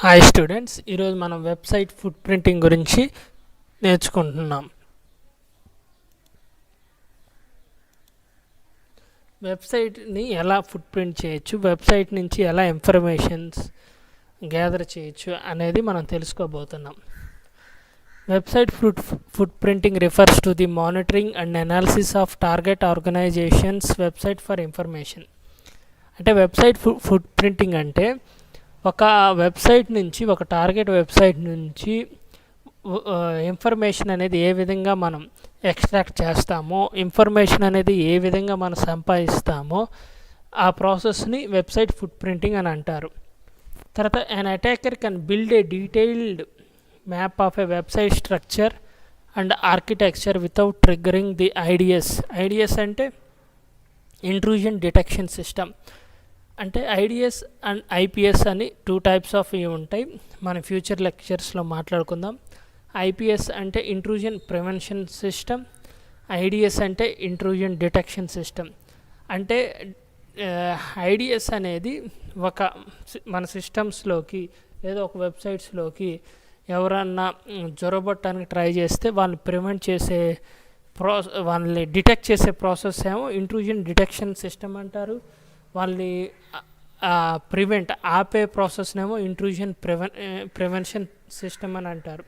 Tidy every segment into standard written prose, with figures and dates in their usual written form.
Hi students, ఈరోజు మనం website foot printing గురించి నేర్చుకుంటున్నాం. వెబ్సైట్ని ఎలా ఫుట్ ప్రింట్ చేయొచ్చు, వెబ్సైట్ నుంచి ఎలా ఇన్ఫర్మేషన్స్ గ్యాదర్ చేయొచ్చు అనేది మనం తెలుసుకోబోతున్నాం. Website footprinting refers to the monitoring and analysis of target organisations website for information. అంటే వెబ్సైట్ ఫుట్ ప్రింటింగ్ అంటే ఒక వెబ్సైట్ నుంచి, ఒక టార్గెట్ వెబ్సైట్ నుంచి ఇన్ఫర్మేషన్ అనేది ఏ విధంగా మనం ఎక్స్ట్రాక్ట్ చేస్తామో, ఇన్ఫర్మేషన్ అనేది ఏ విధంగా మనం సంపాదిస్తామో ఆ ప్రాసెస్ని వెబ్సైట్ ఫుట్ ప్రింటింగ్ అని అంటారు. తర్వాత an attacker can build a detailed map of a website structure and architecture without triggering the IDS. IDS అంటే ఇంట్రూజన్ డిటెక్షన్ సిస్టమ్. అంటే ఐడిఎస్ అండ్ ఐపీఎస్ అని టూ టైప్స్ ఆఫ్ ఇవి ఉంటాయి. మన ఫ్యూచర్ లెక్చర్స్లో మాట్లాడుకుందాం. ఐపీఎస్ అంటే ఇంట్రూజన్ ప్రివెన్షన్ సిస్టమ్, ఐడిఎస్ అంటే intrusion detection system. అంటే ఐడిఎస్ అనేది మన సిస్టమ్స్లోకి లేదా ఒక వెబ్సైట్స్లోకి ఎవరన్నా జొరబట్టడానికి ట్రై చేస్తే వాళ్ళని ప్రివెంట్ చేసే వాళ్ళని డిటెక్ట్ చేసే ప్రాసెస్ ఏమో ఇంట్రూజన్ డిటెక్షన్ సిస్టమ్ అంటారు. వాళ్ళని ప్రివెంట్ ఆపే ప్రాసెస్నేమో ఇంట్రూజన్ ప్రివెన్షన్ సిస్టమ్ అని అంటారు.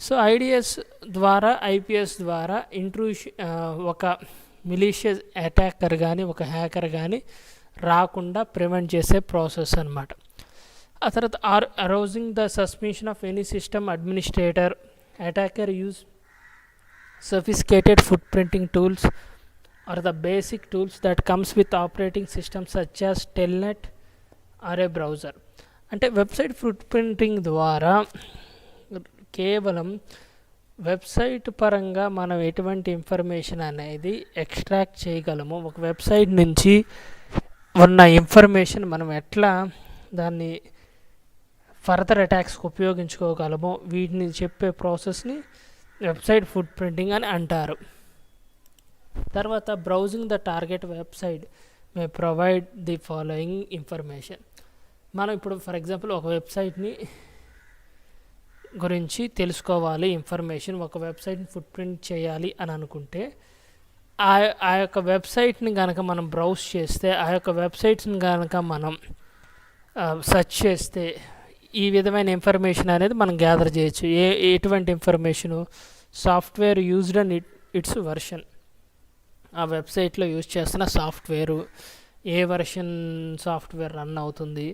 సో ఐడిఎస్ ద్వారా, ఐపీఎస్ ద్వారా ఒక మిలీషియస్ అటాకర్ కానీ, ఒక హ్యాకర్ కానీ రాకుండా ప్రివెంట్ చేసే ప్రాసెస్ అన్నమాట. ఆ తర్వాత arousing the suspension of any system administrator, attacker use sophisticated footprinting tools or the basic tools that comes with operating systems such as telnet or a browser. అంటే website foot printing ద్వారా కేవలం website పరంగా మనం ఎటువంటి information అనేది extract చేయగలము, ఒక website నుంచి ఉన్న ఇన్ఫర్మేషన్ మనం ఎట్లా దాన్ని ఫర్దర్ అటాక్స్కి ఉపయోగించుకోగలమో వీటిని చెప్పే ప్రాసెస్ని వెబ్సైట్ ఫుట్ ప్రింటింగ్ అని అంటారు. తర్వాత browsing the target website May provide the following information. మనం ఇప్పుడు ఫర్ ఎగ్జాంపుల్ ఒక వెబ్సైట్ని గురించి తెలుసుకోవాలి, ఇన్ఫర్మేషన్, ఒక వెబ్సైట్ని ఫుట్ ప్రింట్ చేయాలి అని అనుకుంటే ఆ యొక్క వెబ్సైట్ని కనుక మనం బ్రౌజ్ చేస్తే, ఆ యొక్క వెబ్సైట్స్ని కనుక మనం సెర్చ్ చేస్తే ఈ విధమైన ఇన్ఫర్మేషన్ అనేది మనం గ్యాదర్ చేయొచ్చు. ఎటువంటి information? Software used and it's version. ఆ వెబ్సైట్లో యూజ్ చేస్తున్న సాఫ్ట్వేరు, ఏ వర్షన్ సాఫ్ట్వేర్ రన్ అవుతుంది,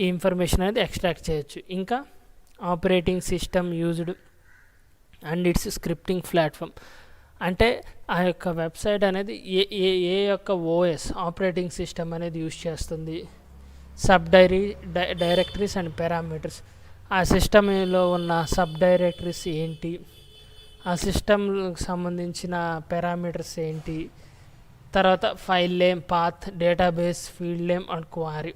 ఈ ఇన్ఫర్మేషన్ అనేది ఎక్స్ట్రాక్ట్ చేయొచ్చు. ఇంకా operating system used and it's scripting platform. అంటే ఆ యొక్క వెబ్సైట్ అనేది ఏ యొక్క ఓఎస్ ఆపరేటింగ్ సిస్టమ్ అనేది యూజ్ చేస్తుంది, డైరెక్టరీస్ అండ్ పారామీటర్స్, ఆ సిస్టంలో ఉన్న సబ్ డైరెక్టరీస్ ఏంటి, ఆ సిస్టమ్కి సంబంధించిన పారామీటర్స్ ఏంటి, తర్వాత file name, path, database, field name and quarry.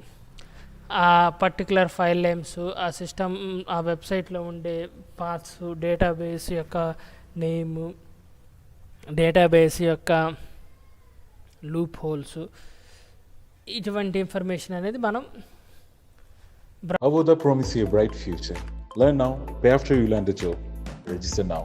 ఆ పర్టికులర్ ఫైల్ నేమ్స్, ఆ సిస్టమ్, ఆ వెబ్సైట్లో ఉండే పాత్స్, డేటాబేస్ యొక్క నేము, డేటాబేస్ యొక్క లూప్ హోల్స్, ఇటువంటి ఇన్ఫర్మేషన్ అనేది మనం Avodha promise you a bright future. Learn now, pay after you land the job. Register now.